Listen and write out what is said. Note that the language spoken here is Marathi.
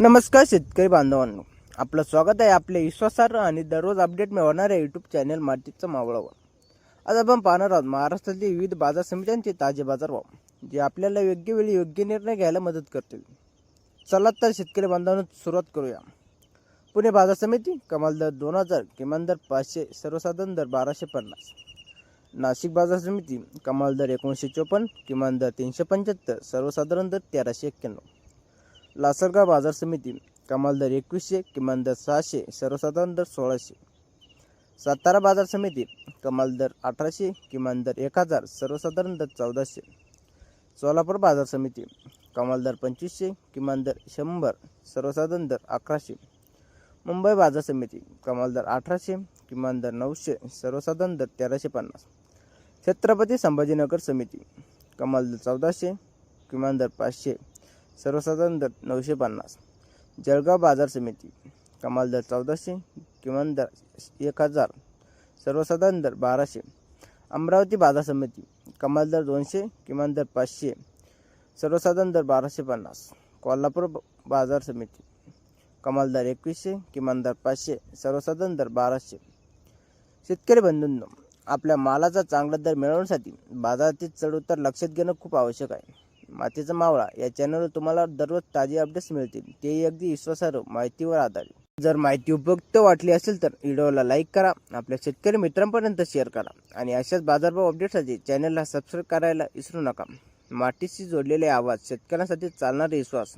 नमस्कार शेतकरी बांधवांनो, आपलं स्वागत आहे आपल्या विश्वासार्ह आणि दररोज अपडेट मिळवणाऱ्या यूट्यूब चॅनल मातीचा मावळावर. आज आपण पाहणार आहोत महाराष्ट्रातील विविध बाजार समित्यांचे ताजे बाजारभाव, जे आपल्याला योग्य वेळी योग्य निर्णय घ्यायला मदत करतील. चला तर शेतकरी बांधवांनो सुरुवात करूया. पुणे बाजार समिती कमाल दर 2000, किमान दर 500, सर्वसाधारण दर 1250. नाशिक बाजार समिती कमाल दर 1954, किमान दर 375, सर्वसाधारण दर 1391. लासलगाव बाजार समिती कमाल दर 2100, किमान दर 600, सर्वसाधारण दर 1600. सातारा बाजार समिती कमाल दर 1800, किमान दर 1000, सर्वसाधारण दर 1400. सोलापूर बाजार समिती कमाल दर 2500, किमान दर 100, सर्वसाधारण दर 1100. मुंबई बाजार समिती कमाल दर 1800, किमान दर 900, सर्वसाधारण दर 1350. छत्रपती संभाजीनगर समिती कमाल दर 1400, किमान दर 500, सर्वसाधारण दर 950. जळगाव बाजार समिती कमाल दर 1400, किमान दर 1000, सर्वसाधारण दर 1200. अमरावती बाजार समिती कमाल दर 200, किमान दर 500, सर्वसाधारण दर 1250. कोल्हापूर बाजार समिती कमाल दर 2100, किमान दर 500, सर्वसाधारण दर 1200. शेतकरी बंधूंनो, आपल्या मालाचा चांगला दर मिळवण्यासाठी बाजारातील चढउतार लक्षात घेणं खूप आवश्यक आहे. मातीचा मावळा या चॅनलवर तुम्हाला दररोज ताजे अपडेट्स मिळतील, तेही अगदी विश्वासार्ह माहितीवर आधारित. जर माहिती उपयुक्त वाटली असेल तर व्हिडिओला लाईक करा, आपल्या शेतकरी मित्रांपर्यंत शेअर करा आणि अशाच बाजारभाव अपडेट्ससाठी चॅनलला सबस्क्राईब करायला विसरू नका. मातीशी जोडलेले आवाज, शेतकऱ्यांसाठी चालणारे विश्वास.